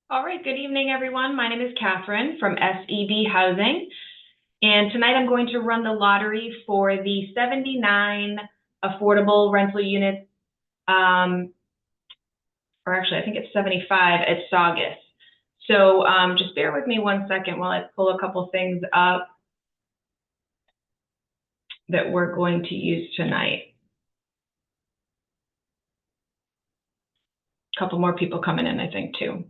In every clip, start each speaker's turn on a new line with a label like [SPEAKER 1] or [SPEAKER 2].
[SPEAKER 1] All right, good evening, everyone. My name is Catherine from SEB Housing, and tonight I'm going to run the lottery for the 79 affordable rental units, or actually, I think it's 75 at Saugus. So just bear with me one second while I pull a couple things up that we're going to use tonight. A couple more people coming in, I think, too.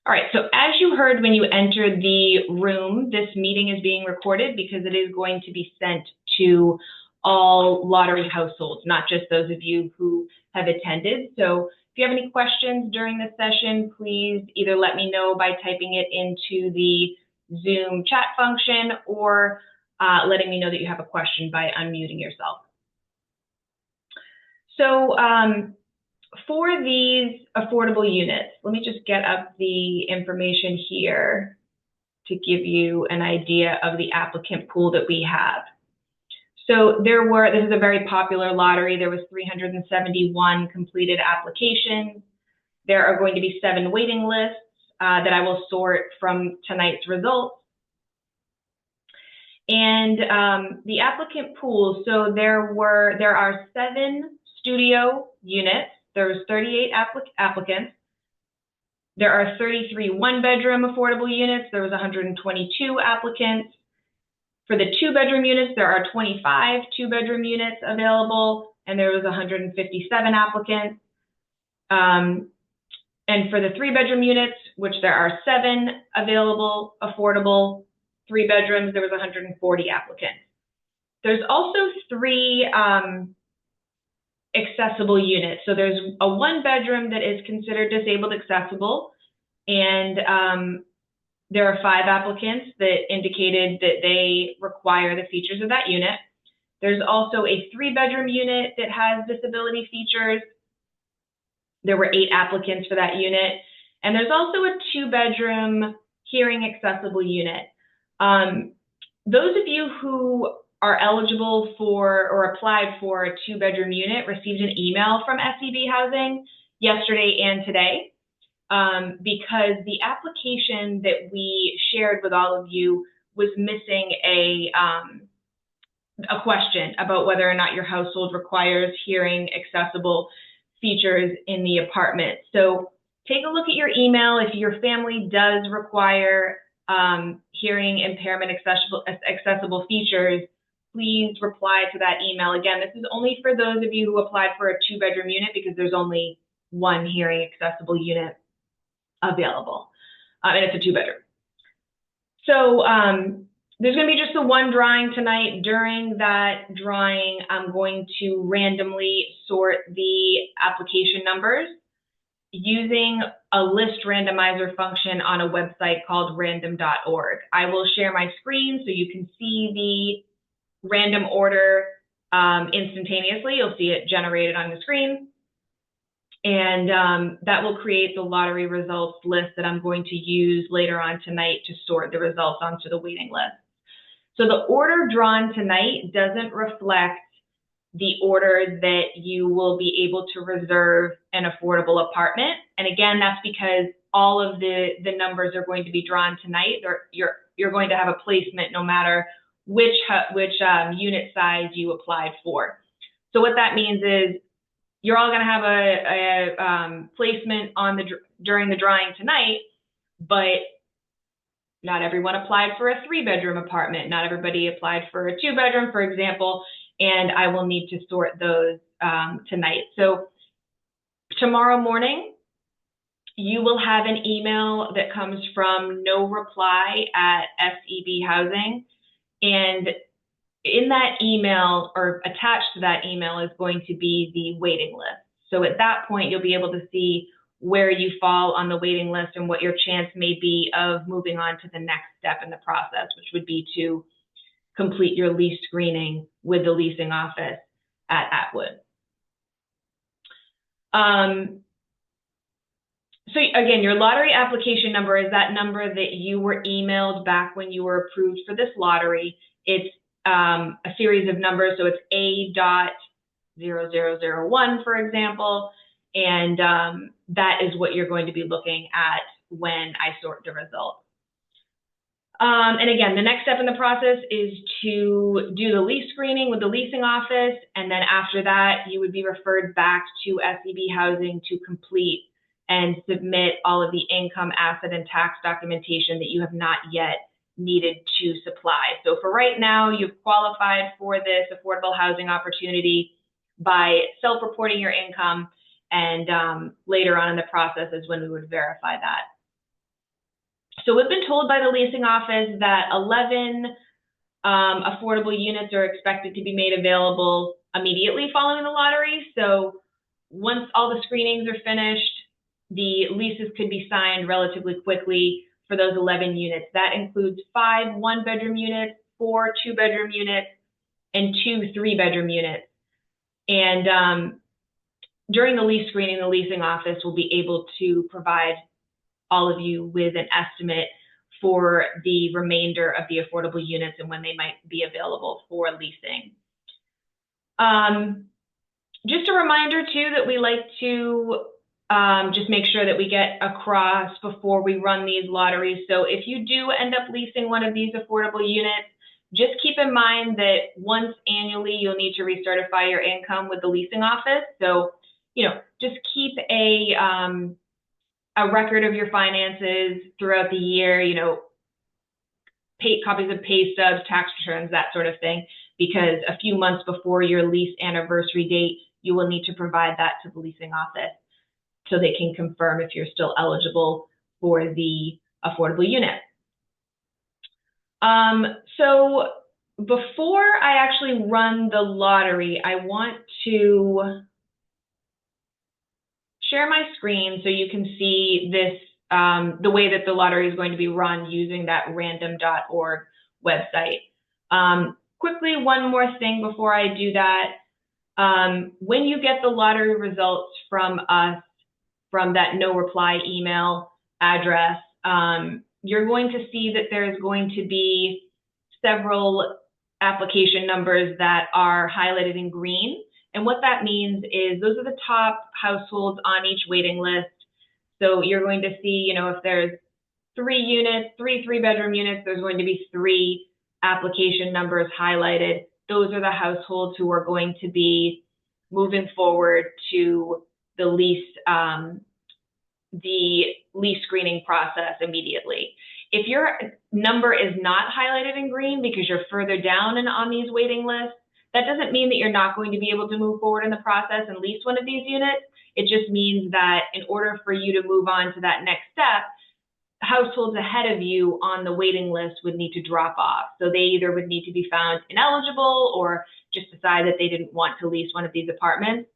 [SPEAKER 1] All right, so as you heard when you entered the room, this meeting is being recorded because it is going to be sent to all lottery households, not just those of you who have attended. So if you have any questions during this session, please either let me know by typing it into the Zoom chat function or letting me know that you have a question by unmuting yourself. So for these affordable units, let me just get up the information here to give you an idea of the applicant pool that we have. So this is a very popular lottery. There was 371 completed applications. There are going to be 7 waiting lists that I will sort from tonight's results. And the applicant pool, so there are 7 studio units. There's 38 applicants. There are 33 one-bedroom affordable units. There was 122 applicants. For the 2-bedroom units, there are 25 2-bedroom units available, and there was 157 applicants. And for the 3-bedroom units, which there are 7 available affordable 3 bedrooms, there was 140 applicants. There's also 3 accessible units. So there's a 1-bedroom that is considered disabled accessible, and there are 5 applicants that indicated that they require the features of that unit. There's also a 3-bedroom unit that has disability features. There were 8 applicants for that unit. And there's also a 2-bedroom hearing accessible unit. Those of you who are eligible for or applied for a 2-bedroom unit received an email from SEB Housing yesterday and today because the application that we shared with all of you was missing a question about whether or not your household requires hearing accessible features in the apartment. So take a look at your email. If your family does require hearing impairment accessible features, please reply to that email. Again, this is only for those of you who applied for a 2-bedroom unit because there's only 1 hearing accessible unit available, and it's a 2-bedroom. So there's going to be just the 1 drawing tonight. During that drawing, I'm going to randomly sort the application numbers using a list randomizer function on a website called random.org. I will share my screen so you can see the random order instantaneously. You'll see it generated on the screen. And that will create the lottery results list that I'm going to use later on tonight to sort the results onto the waiting list. So the order drawn tonight doesn't reflect the order that you will be able to reserve an affordable apartment. And again, that's because all of the numbers are going to be drawn tonight. You're going to have a placement no matter which unit size you applied for. So what that means is you're all going to have a placement during the drawing tonight, but not everyone applied for a 3-bedroom apartment. Not everybody applied for a 2-bedroom, for example, and I will need to sort those tonight. So tomorrow morning, you will have an email that comes from no reply at SEB Housing, and in that email, or attached to that email, is going to be the waiting list. So at that point, you'll be able to see where you fall on the waiting list and what your chance may be of moving on to the next step in the process, which would be to complete your lease screening with the leasing office at Atwood. So again, your lottery application number is that number that you were emailed back when you were approved for this lottery. It's a series of numbers, so it's A.1 A.0001, for example. And that is what you're going to be looking at when I sort the results. And again, the next step in the process is to do the lease screening with the leasing office. And then after that, you would be referred back to SEB Housing to complete and submit all of the income, asset, and tax documentation that you have not yet needed to supply. So for right now, you've qualified for this affordable housing opportunity by self-reporting your income, and later on in the process is when we would verify that. So we've been told by the leasing office that 11 affordable units are expected to be made available immediately following the lottery. So once all the screenings are finished, the leases could be signed relatively quickly for those 11 units. That includes 5 one-bedroom units, 4 two-bedroom units, and 2 three-bedroom units. And during the lease screening, the leasing office will be able to provide all of you with an estimate for the remainder of the affordable units and when they might be available for leasing. Just a reminder too that we like to just make sure that we get across before we run these lotteries. So if you do end up leasing one of these affordable units, just keep in mind that once annually you'll need to recertify your income with the leasing office. So, just keep a record of your finances throughout the year, copies of pay stubs, tax returns, that sort of thing, because a few months before your lease anniversary date, you will need to provide that to the leasing office so they can confirm if you're still eligible for the affordable unit. So before I actually run the lottery, I want to share my screen so you can see this, the way that the lottery is going to be run using that random.org website. Quickly, one more thing before I do that. When you get the lottery results from us, from that no reply email address, you're going to see that there's going to be several application numbers that are highlighted in green. And what that means is those are the top households on each waiting list. So you're going to see, if there's 3 units, 3 three-bedroom units, there's going to be 3 application numbers highlighted. Those are the households who are going to be moving forward to the lease screening process immediately. If your number is not highlighted in green because you're further down on these waiting lists, that doesn't mean that you're not going to be able to move forward in the process and lease one of these units. It just means that in order for you to move on to that next step, households ahead of you on the waiting list would need to drop off. So they either would need to be found ineligible or just decide that they didn't want to lease one of these apartments,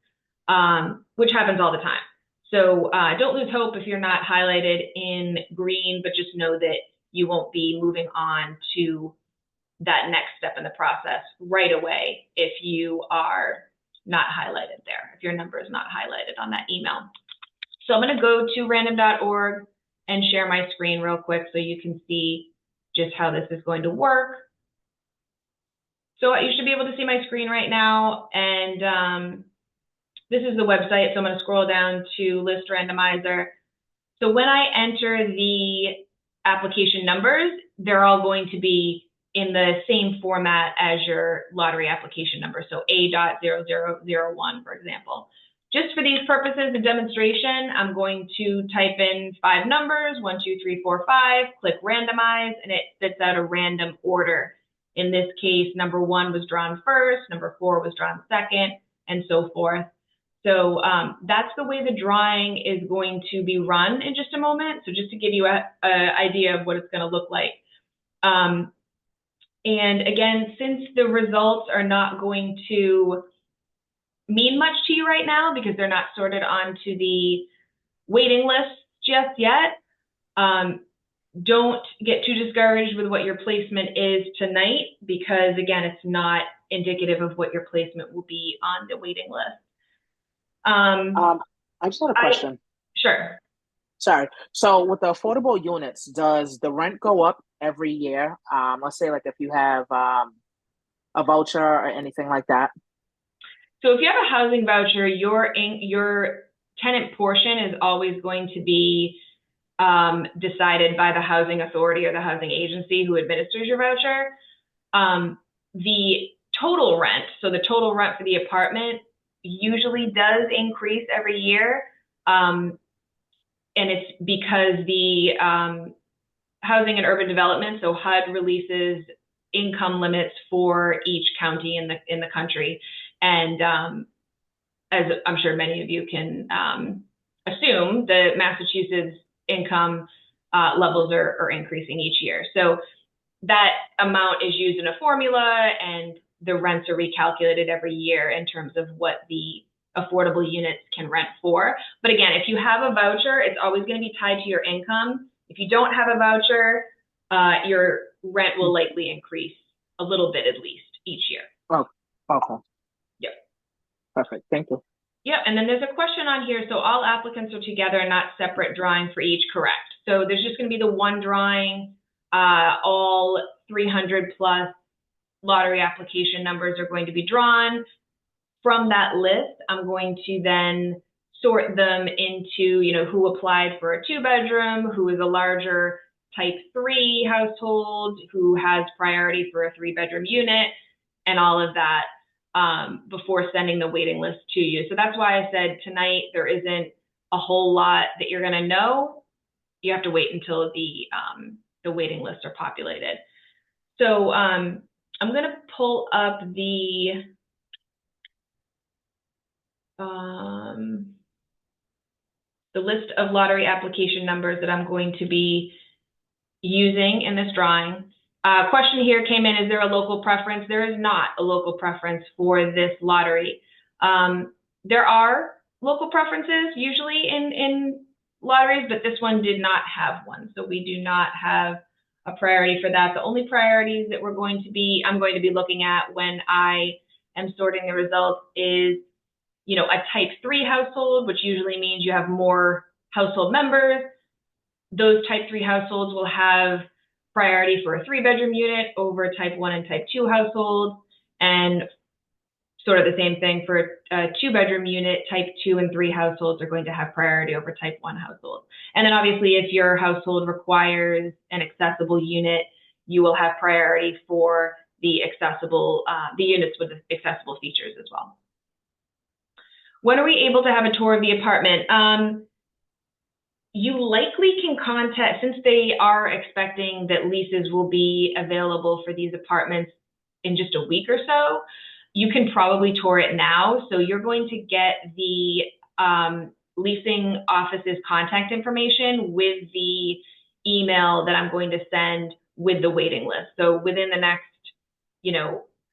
[SPEAKER 1] which happens all the time. So don't lose hope if you're not highlighted in green, but just know that you won't be moving on to that next step in the process right away if you are not highlighted there, if your number is not highlighted on that email. So I'm going to go to random.org and share my screen real quick so you can see just how this is going to work. So you should be able to see my screen right now, and this is the website, so I'm going to scroll down to List Randomizer. So when I enter the application numbers, they're all going to be in the same format as your lottery application number, so A.0001, for example. Just for these purposes of demonstration, I'm going to type in 5 numbers, 1, 2, 3, 4, 5, click randomize, and it spits out a random order. In this case, number 1 was drawn first, number 4 was drawn second, and so forth. So that's the way the drawing is going to be run in just a moment. So just to give you an idea of what it's going to look like. And again, since the results are not going to mean much to you right now because they're not sorted onto the waiting list just yet, don't get too discouraged with what your placement is tonight because, again, it's not indicative of what your placement will be on the waiting list.
[SPEAKER 2] I just had a question.
[SPEAKER 1] Sure.
[SPEAKER 2] Sorry. So with the affordable units, does the rent go up every year? Let's say like if you have a voucher or anything like that.
[SPEAKER 1] So if you have a housing voucher, your tenant portion is always going to be decided by the housing authority or the housing agency who administers your voucher. The total rent, so the total rent for the apartment usually does increase every year. And it's because the Housing and Urban Development, so HUD, releases income limits for each county in the country. And as I'm sure many of you can assume, the Massachusetts income levels are increasing each year. So that amount is used in a formula, and the rents are recalculated every year in terms of what the affordable units can rent for. But again, if you have a voucher, it's always going to be tied to your income. If you don't have a voucher, your rent will likely increase a little bit at least each year.
[SPEAKER 2] Oh, okay.
[SPEAKER 1] Yep.
[SPEAKER 2] Perfect. Thank you.
[SPEAKER 1] Yeah, and then there's a question on here. So all applicants are together, not separate drawing for each, correct? So there's just going to be the one drawing. All 300 plus lottery application numbers are going to be drawn. From that list, I'm going to then sort them into, who applied for a 2-bedroom, who is a larger type 3 household, who has priority for a 3-bedroom unit, and all of that before sending the waiting list to you. So that's why I said tonight there isn't a whole lot that you're going to know. You have to wait until the waiting lists are populated. So I'm going to pull up the list of lottery application numbers that I'm going to be using in this drawing. Question here came in, is there a local preference? There is not a local preference for this lottery. There are local preferences usually in lotteries, but this one did not have one. So we do not have a priority for that. The only priorities that I'm going to be looking at when I am sorting the results is, a type 3 household, which usually means you have more household members. Those type 3 households will have priority for a 3-bedroom unit over type 1 and type 2 households, and sort of the same thing for a 2-bedroom unit. Type 2 and 3 households are going to have priority over type 1 households. And then obviously if your household requires an accessible unit, you will have priority for the units with accessible features as well. When are we able to have a tour of the apartment? You likely can contact, since they are expecting that leases will be available for these apartments in just a week or so, you can probably tour it now. So you're going to get the leasing office's contact information with the email that I'm going to send with the waiting list. So within the next,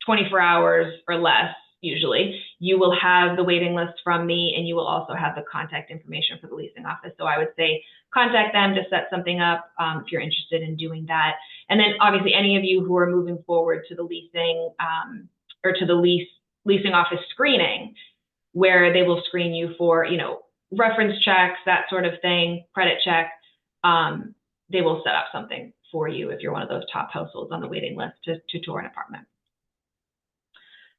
[SPEAKER 1] 24 hours or less, usually, you will have the waiting list from me, and you will also have the contact information for the leasing office. So I would say contact them to set something up if you're interested in doing that. And then obviously any of you who are moving forward to the leasing or to the leasing office screening, where they will screen you for, reference checks, that sort of thing, credit check, they will set up something for you if you're one of those top households on the waiting list to tour an apartment.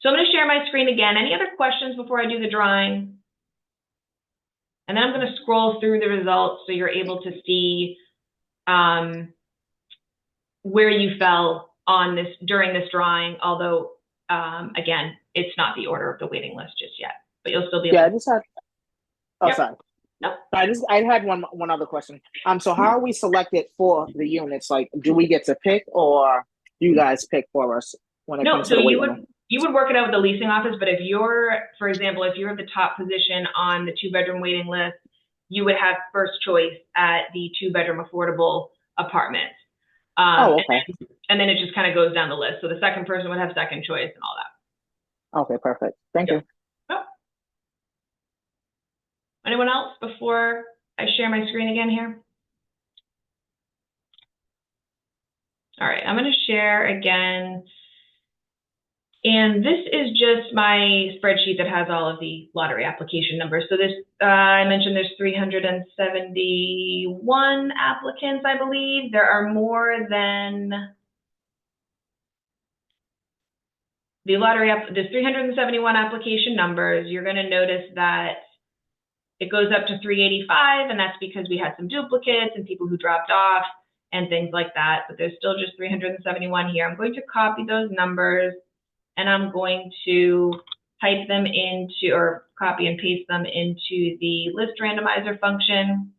[SPEAKER 1] So I'm going to share my screen again. Any other questions before I do the drawing? And then I'm going to scroll through the results so you're able to see where you fell on this during this drawing, although, again, it's not the order of the waiting list just yet, but you'll still be able to.
[SPEAKER 2] I just had,
[SPEAKER 1] Yep.
[SPEAKER 2] Sorry.
[SPEAKER 1] No.
[SPEAKER 2] I had one other question. So how are we selected for the units? Like, do we get to pick, or do you guys pick for us when it comes to the waiting list?
[SPEAKER 1] You would work it out with the leasing office, but if you're, for example, if you're the top position on the 2-bedroom waiting list, you would have first choice at the 2-bedroom affordable apartments.
[SPEAKER 2] Okay.
[SPEAKER 1] And then it just kind of goes down the list. So the second person would have second choice and all that.
[SPEAKER 2] Okay, perfect. Thank you.
[SPEAKER 1] Oh. Anyone else before I share my screen again here? All right, I'm going to share again. And this is just my spreadsheet that has all of the lottery application numbers. So this, I mentioned there's 371 applicants, I believe. There are more than the lottery, there's 371 application numbers. You're going to notice that it goes up to 385, and that's because we had some duplicates and people who dropped off and things like that, but there's still just 371 here. I'm going to copy those numbers, and I'm going to type them into, or copy and paste them into the list randomizer function.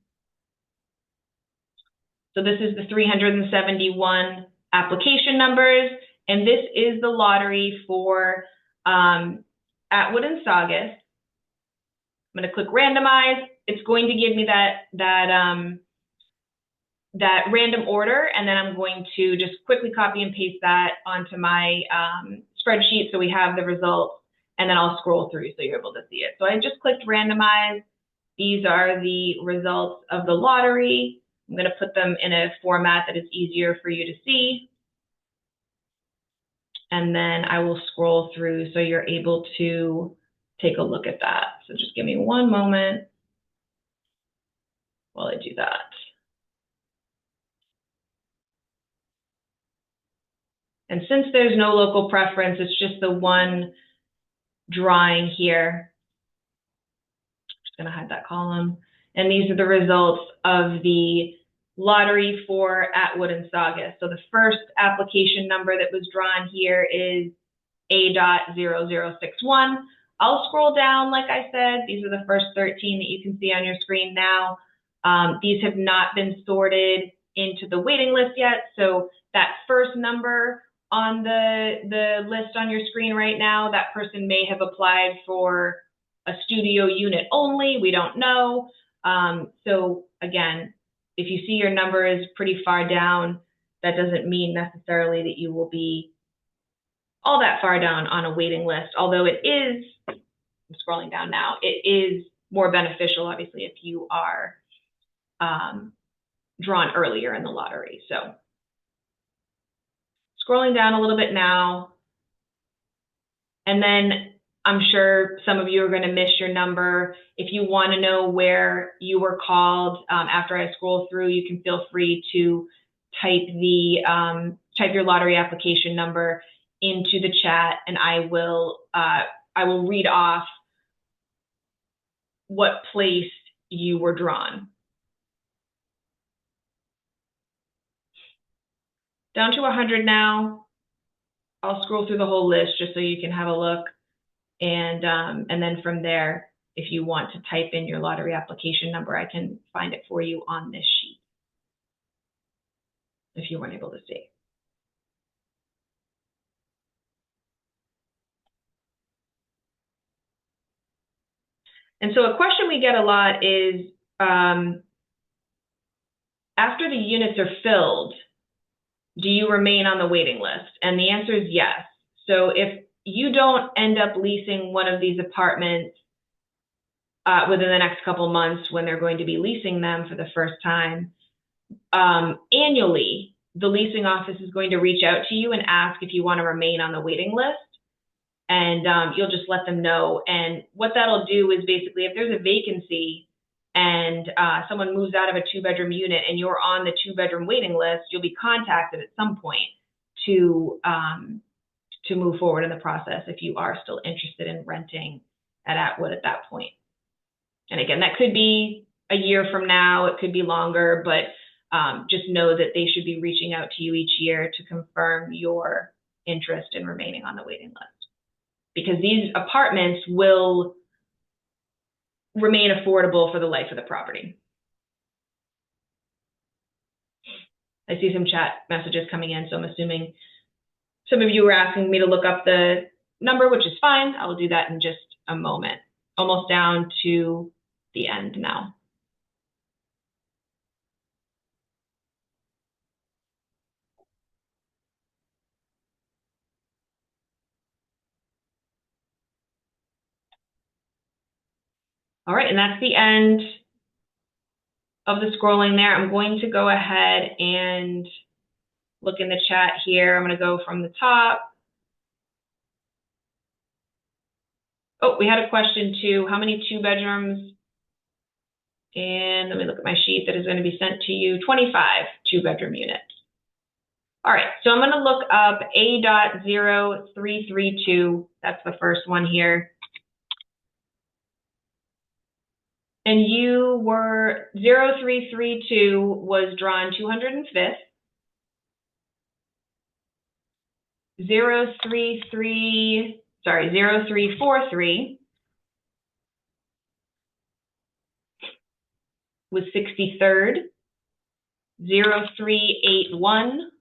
[SPEAKER 1] So this is the 371 application numbers, and this is the lottery for Atwood and Saugus. I'm going to click randomize. It's going to give me that random order, and then I'm going to just quickly copy and paste that onto my spreadsheet so we have the results, and then I'll scroll through so you're able to see it. So I just clicked randomize. These are the results of the lottery. I'm going to put them in a format that is easier for you to see. And then I will scroll through so you're able to take a look at that. So just give me one moment while I do that. And since there's no local preference, it's just the one drawing here. I'm just going to hide that column. And these are the results of the lottery for Atwood and Saugus. So the first application number that was drawn here is A.0061. I'll scroll down, like I said. These are the first 13 that you can see on your screen now. These have not been sorted into the waiting list yet. So that first number on the list on your screen right now, that person may have applied for a studio unit only. We don't know. So again, if you see your number is pretty far down, that doesn't mean necessarily that you will be all that far down on a waiting list, although it is, I'm scrolling down now, it is more beneficial, obviously, if you are drawn earlier in the lottery. So scrolling down a little bit now, and then I'm sure some of you are going to miss your number. If you want to know where you were called after I scroll through, you can feel free to type your lottery application number into the chat, and I will read off what place you were drawn. Down to 100 now. I'll scroll through the whole list just so you can have a look. And then from there, if you want to type in your lottery application number, I can find it for you on this sheet, if you weren't able to see. And so a question we get a lot is, after the units are filled, do you remain on the waiting list? And the answer is yes. So if you don't end up leasing one of these apartments within the next couple months when they're going to be leasing them for the first time, annually, the leasing office is going to reach out to you and ask if you want to remain on the waiting list. And you'll just let them know. And what that'll do is basically, if there's a vacancy and someone moves out of a 2-bedroom unit and you're on the 2-bedroom waiting list, you'll be contacted at some point to move forward in the process if you are still interested in renting at Atwood at that point. And again, that could be a year from now, it could be longer, but just know that they should be reaching out to you each year to confirm your interest in remaining on the waiting list. Because these apartments will remain affordable for the life of the property. I see some chat messages coming in, so I'm assuming some of you were asking me to look up the number, which is fine. I will do that in just a moment. Almost down to the end now. All right, and that's the end of the scrolling there. I'm going to go ahead and look in the chat here. I'm going to go from the top. Oh, we had a question too. How many 2-bedrooms? And let me look at my sheet that is going to be sent to you. 25 2-bedroom units. All right, so I'm going to look up A.0332. That's the first one here. And you were 0332 was drawn 205th. 0343 was 63rd. 0381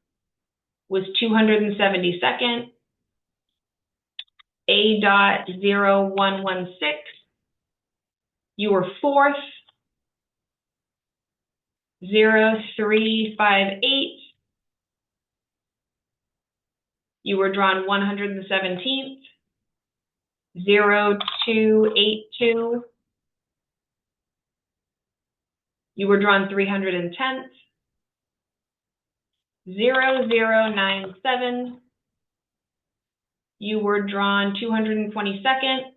[SPEAKER 1] was 272nd. A.0116, you were 4th. 0358, you were drawn 117th. 0282, you were drawn 310th. 0097, you were drawn 222nd.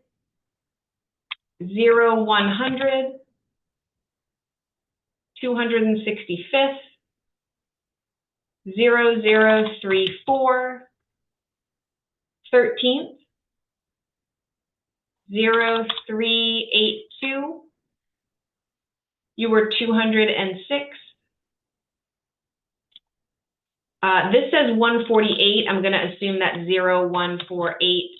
[SPEAKER 1] 0100, 265th. 0034, 13th. 0382, you were 206. This says 148. I'm going to assume that's 0148,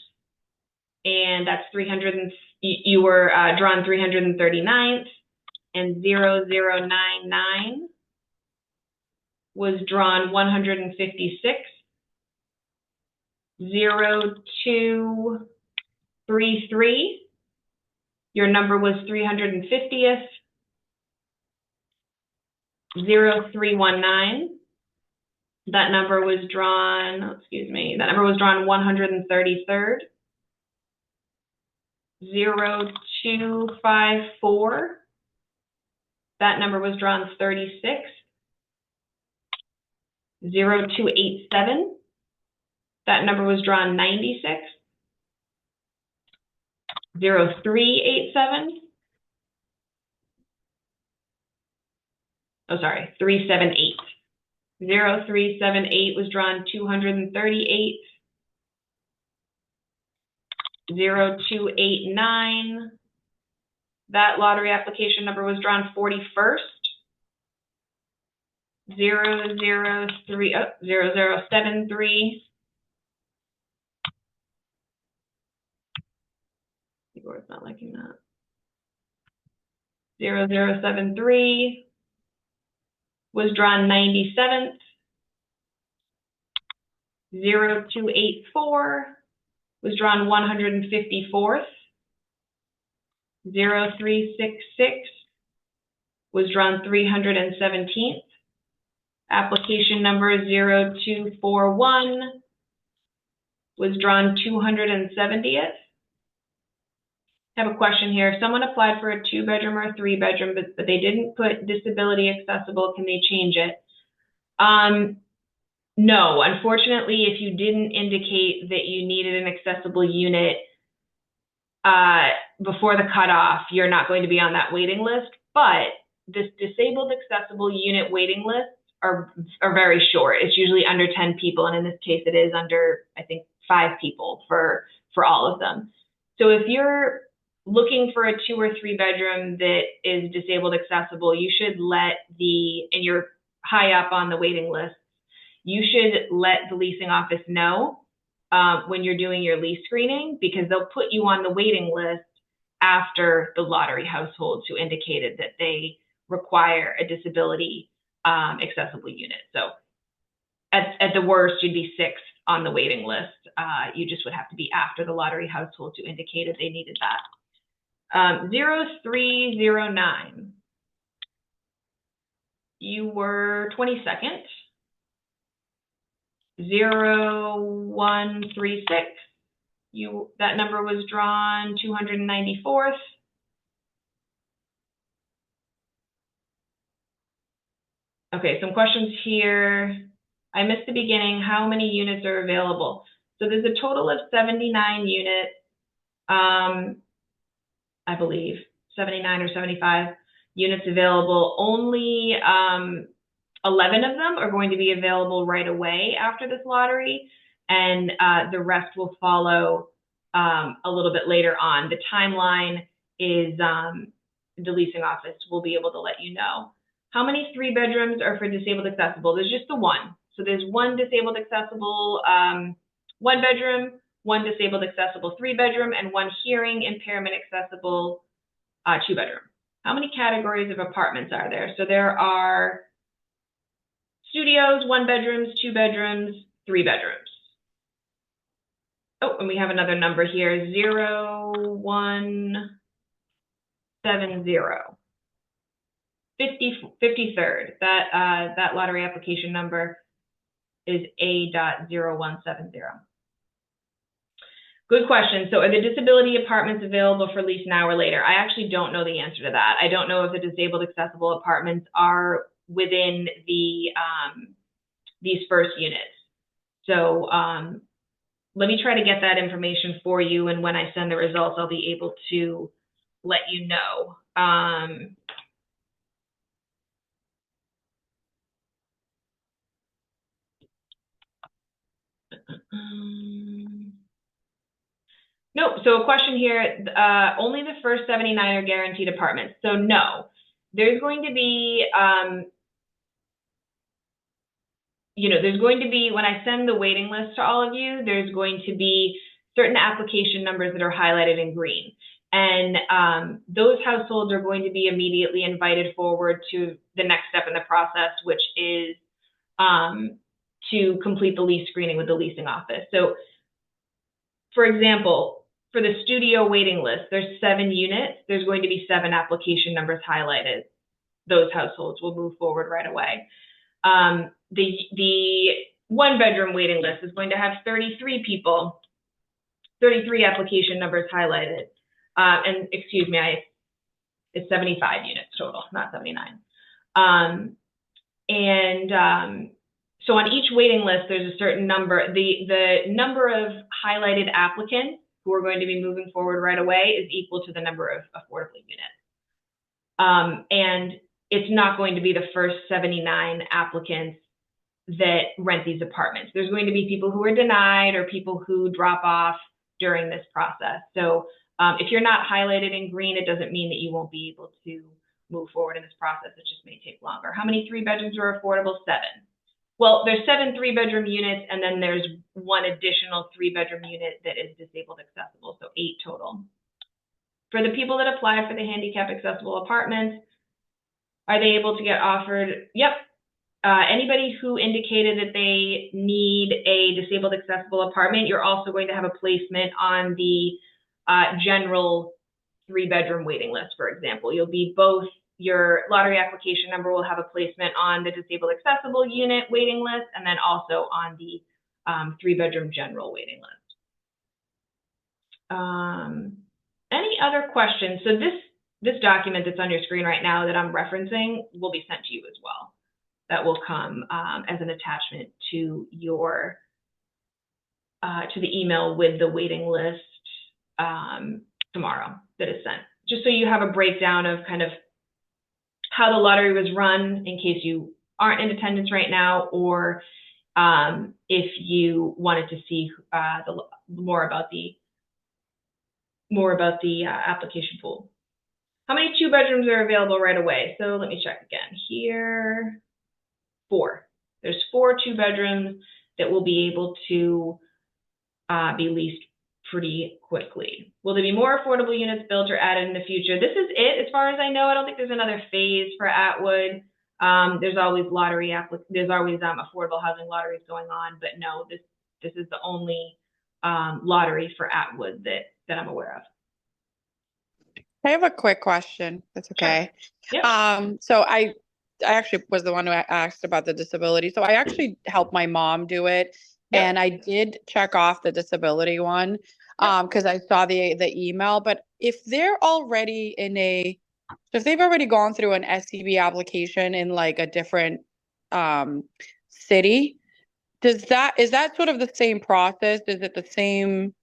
[SPEAKER 1] and that's 300. You were drawn 339th, and 0099 was drawn 156. 0233, your number was 350th. 0319, that number was drawn, that number was drawn 133rd. 0254, that number was drawn 36th. 0287, that number was drawn 96th. 0387, 378. 0378 was drawn 238. 0289, that lottery application number was drawn 41st. 0073, keyboard's not liking that. 0073 was drawn 97th. 0284 was drawn 154th. 0366 was drawn 317th. Application number 0241 was drawn 270th. I have a question here. If someone applied for a 2-bedroom or a 3-bedroom, but they didn't put disability accessible, can they change it? No, unfortunately, if you didn't indicate that you needed an accessible unit before the cutoff, you're not going to be on that waiting list. But this disabled accessible unit waiting lists are very short. It's usually under 10 people, and in this case, it is under, I think, 5 people for all of them. So if you're looking for a 2 or 3 bedroom that is disabled accessible, you should and you're high up on the waiting list, you should let the leasing office know when you're doing your lease screening, because they'll put you on the waiting list after the lottery households who indicated that they require a disability accessible unit. So at the worst, you'd be 6th on the waiting list. You just would have to be after the lottery households who indicated they needed that. 0309, you were 22nd. 0136, that number was drawn 294th. Okay, some questions here. I missed the beginning. How many units are available? So there's a total of 79 units, I believe, 79 or 75 units available. Only 11 of them are going to be available right away after this lottery, and the rest will follow a little bit later on. The timeline is the leasing office will be able to let you know. How many 3 bedrooms are for disabled accessible? There's just the one. So there's one disabled accessible 1 bedroom, one disabled accessible 3 bedroom, and one hearing impairment accessible 2 bedroom. How many categories of apartments are there? So there are studios, 1 bedrooms, 2 bedrooms, 3 bedrooms. Oh, and we have another number here, 0170. 53rd. That lottery application number is A.0170. Good question. So are the disability apartments available for lease now or later? I actually don't know the answer to that. I don't know if the disabled accessible apartments are within the these first units. So let me try to get that information for you, and when I send the results, I'll be able to let you know. Nope. So a question here, only the first 79 are guaranteed apartments. So no, there's going to be, there's going to be, when I send the waiting list to all of you, there's going to be certain application numbers that are highlighted in green. And those households are going to be immediately invited forward to the next step in the process, which is to complete the lease screening with the leasing office. So, for example, for the studio waiting list, there's 7 units. There's going to be 7 application numbers highlighted. Those households will move forward right away. The 1 bedroom waiting list is going to have 33 people, 33 application numbers highlighted. And excuse me, it's 75 units total, not 79. So on each waiting list, there's a certain number. The number of highlighted applicants who are going to be moving forward right away is equal to the number of affordable units. And it's not going to be the first 79 applicants that rent these apartments. There's going to be people who are denied or people who drop off during this process. So if you're not highlighted in green, it doesn't mean that you won't be able to move forward in this process. It just may take longer. How many 3 bedrooms are affordable? 7. Well, there's 7 3-bedroom units, and then there's 1 additional 3-bedroom unit that is disabled accessible, so 8 total. For the people that apply for the handicap accessible apartments, are they able to get offered? Yep. Anybody who indicated that they need a disabled accessible apartment, you're also going to have a placement on the general 3-bedroom waiting list, for example. You'll be both. Your lottery application number will have a placement on the disabled accessible unit waiting list, and then also on the 3-bedroom general waiting list. Any other questions? So this document that's on your screen right now that I'm referencing will be sent to you as well. That will come as an attachment to your to the email with the waiting list tomorrow that is sent. Just so you have a breakdown of kind of how the lottery was run in case you aren't in attendance right now, or if you wanted to see more about the application pool. How many 2 bedrooms are available right away? So let me check again here. 4. There's 4 2 bedrooms that will be able to be leased pretty quickly. Will there be more affordable units built or added in the future? This is it, as far as I know. I don't think there's another phase for Atwood. There's always affordable housing lotteries going on, but no, this is the only lottery for Atwood that I'm aware of.
[SPEAKER 3] I have a quick question. That's okay.
[SPEAKER 1] Sure. Yep.
[SPEAKER 3] So I actually was the one who asked about the disability. So I actually helped my mom do it. Yep. And I did check off the disability one because I saw the email. But if they're already if they've already gone through an SCB application in like a different city, is that sort of the same process? Is it the same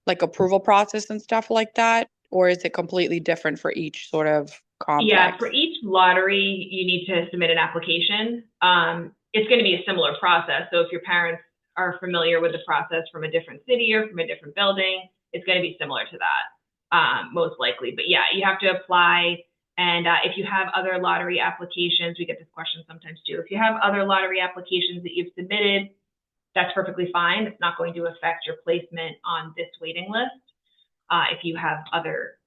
[SPEAKER 3] like approval process and stuff like that? Or is it completely different for each sort of complex?
[SPEAKER 1] Yeah, for each lottery, you need to submit an application. It's going to be a similar process. So if your parents are familiar with the process from a different city or from a different building, it's going to be similar to that, most likely. But yeah, you have to apply. And if you have other lottery applications, we get this question sometimes too. If you have other lottery applications that you've submitted, that's perfectly fine. It's not going to affect your placement on this waiting list if you have other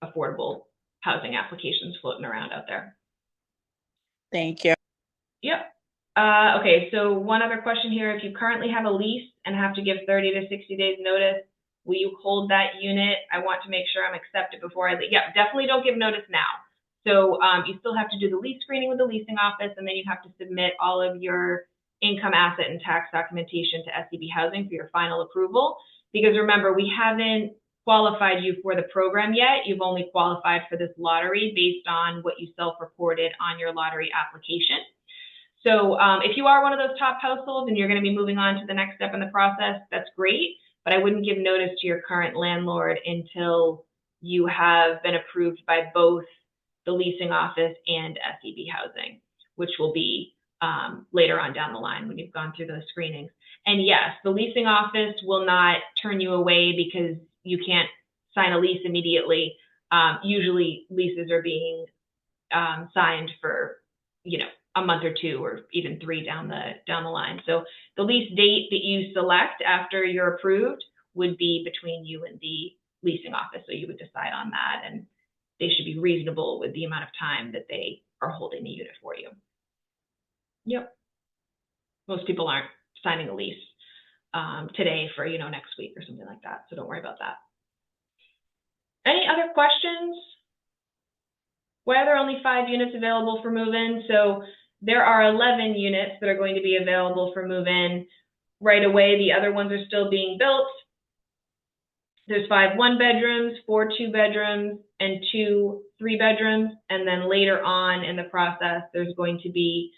[SPEAKER 1] affordable housing applications floating around out there.
[SPEAKER 3] Thank you.
[SPEAKER 1] Yep. Okay, so one other question here. If you currently have a lease and have to give 30 to 60 days notice, will you hold that unit? I want to make sure I'm accepted before I leave. Yeah, definitely don't give notice now. So you still have to do the lease screening with the leasing office, and then you have to submit all of your income, asset, and tax documentation to SEB Housing for your final approval. Because remember, we haven't qualified you for the program yet. You've only qualified for this lottery based on what you self-reported on your lottery application. So if you are one of those top households and you're going to be moving on to the next step in the process, that's great. But I wouldn't give notice to your current landlord until you have been approved by both the leasing office and SEB Housing, which will be later on down the line when you've gone through those screenings. And yes, the leasing office will not turn you away because you can't sign a lease immediately. Usually leases are being signed for, a month or two or even 3 down the line. So the lease date that you select after you're approved would be between you and the leasing office. So you would decide on that, and they should be reasonable with the amount of time that they are holding the unit for you. Yep. Most people aren't signing a lease today for, next week or something like that. So don't worry about that. Any other questions? Why are there only 5 units available for move-in? So there are 11 units that are going to be available for move-in right away. The other ones are still being built. There's 5 1-bedrooms, 4 2-bedrooms, and 2 3-bedrooms. And then later on in the process, there's going to be,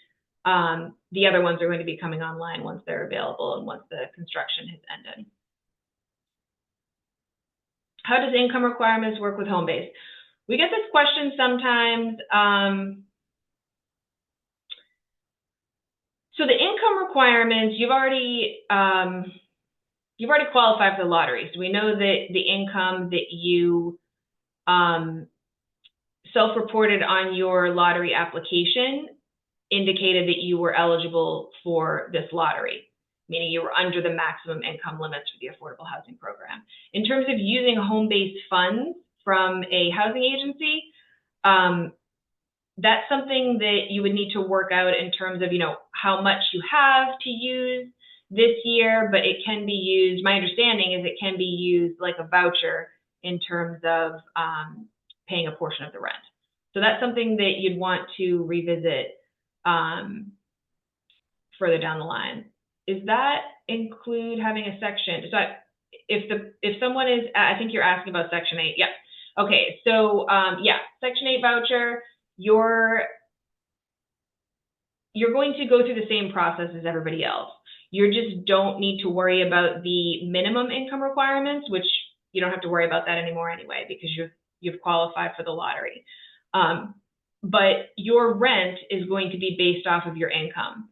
[SPEAKER 1] the other ones are going to be coming online once they're available and once the construction has ended. How does income requirements work with home base? We get this question sometimes. So the income requirements, you've already qualified for the lottery. So we know that the income that you self-reported on your lottery application indicated that you were eligible for this lottery, meaning you were under the maximum income limits for the affordable housing program. In terms of using home-based funds from a housing agency, that's something that you would need to work out in terms of, how much you have to use this year, but it can be used, my understanding is it can be used like a voucher in terms of paying a portion of the rent. So that's something that you'd want to revisit further down the line. Is that include having a section? So if someone is, I think you're asking about Section 8. Yeah. Okay. So yeah, Section 8 voucher, you're going to go through the same process as everybody else. You just don't need to worry about the minimum income requirements, which you don't have to worry about that anymore anyway, because you've qualified for the lottery. But your rent is going to be based off of your income.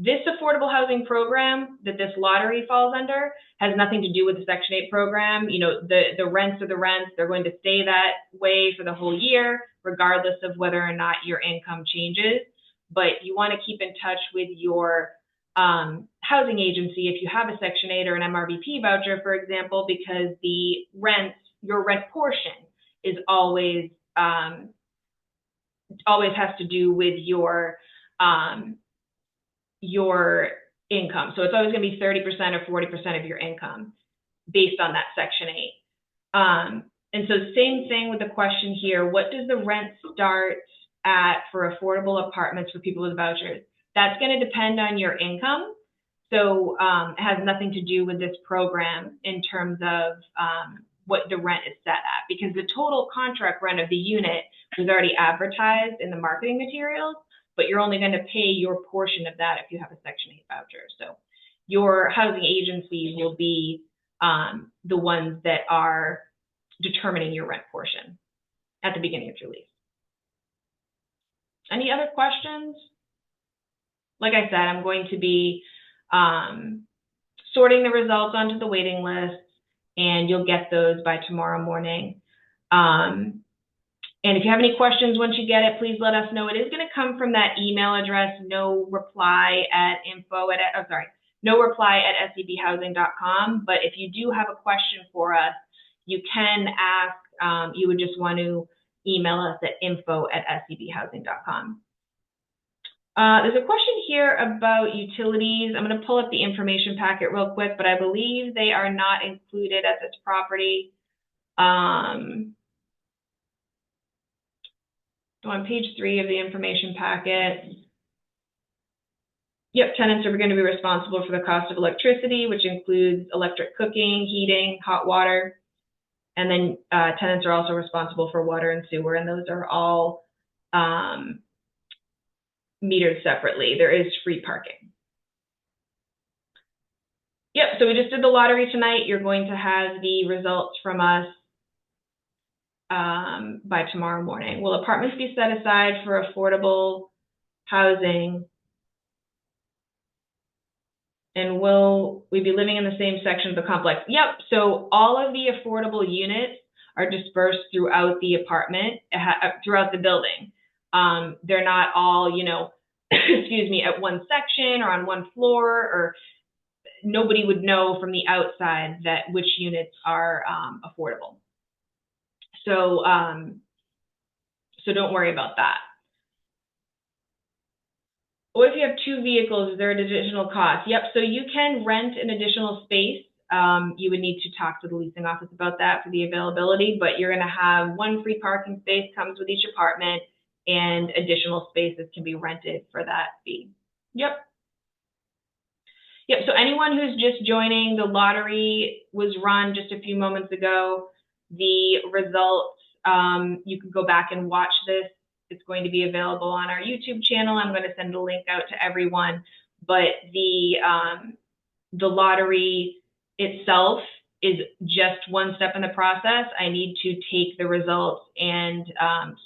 [SPEAKER 1] This affordable housing program that this lottery falls under has nothing to do with the Section 8 program. The rents are the rents. They're going to stay that way for the whole year, regardless of whether or not your income changes. But you want to keep in touch with your housing agency if you have a Section 8 or an MRVP voucher, for example, because your rent portion is always has to do with your income. So it's always going to be 30% or 40% of your income based on that Section 8. And so same thing with the question here. What does the rent start at for affordable apartments for people with vouchers? That's going to depend on your income. So it has nothing to do with this program in terms of what the rent is set at, because the total contract rent of the unit was already advertised in the marketing materials, but you're only going to pay your portion of that if you have a Section 8 voucher. So your housing agency will be the ones that are determining your rent portion at the beginning of your lease. Any other questions? Like I said, I'm going to be sorting the results onto the waiting list, and you'll get those by tomorrow morning. And if you have any questions once you get it, please let us know. It is going to come from that email address, no reply at scbhousing.com. But if you do have a question for us, you can ask. You would just want to email us at info@scbhousing.com. There's a question here about utilities. I'm going to pull up the information packet real quick, but I believe they are not included at this property. So on page 3 of the information packet, yep, tenants are going to be responsible for the cost of electricity, which includes electric cooking, heating, hot water. And then tenants are also responsible for water and sewer, and those are all metered separately. There is free parking. Yep, so we just did the lottery tonight. You're going to have the results from us by tomorrow morning. Will apartments be set aside for affordable housing? And will we be living in the same section of the complex? Yep, so all of the affordable units are dispersed throughout the apartment, throughout the building. They're not all, you know, excuse me, at one section or on one floor, or nobody would know from the outside that which units are affordable. So, so don't worry about that. What if you have 2 vehicles? Is there an additional cost? Yep, so you can rent an additional space. You would need to talk to the leasing office about that for the availability, but you're going to have 1 free parking space comes with each apartment, and additional spaces can be rented for that fee. Yep. Yep, so anyone who's just joining, the lottery was run just a few moments ago. The results, you can go back and watch this. It's going to be available on our YouTube channel. I'm going to send a link out to everyone. But the lottery itself is just one step in the process. I need to take the results and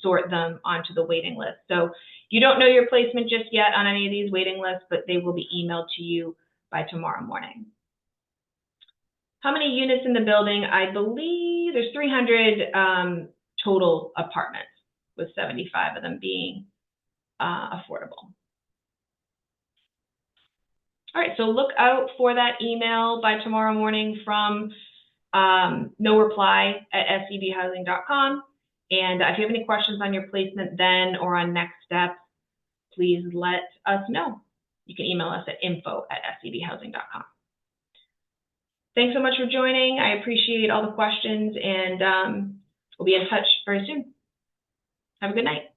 [SPEAKER 1] sort them onto the waiting list. So you don't know your placement just yet on any of these waiting lists, but they will be emailed to you by tomorrow morning. How many units in the building? I believe there's 300 total apartments, with 75 of them being affordable. All right, so look out for that email by tomorrow morning from no reply at scbhousing.com. And if you have any questions on your placement then or on next steps, please let us know. You can email us at info@scbhousing.com. Thanks so much for joining. I appreciate all the questions, and we'll be in touch very soon. Have a good night.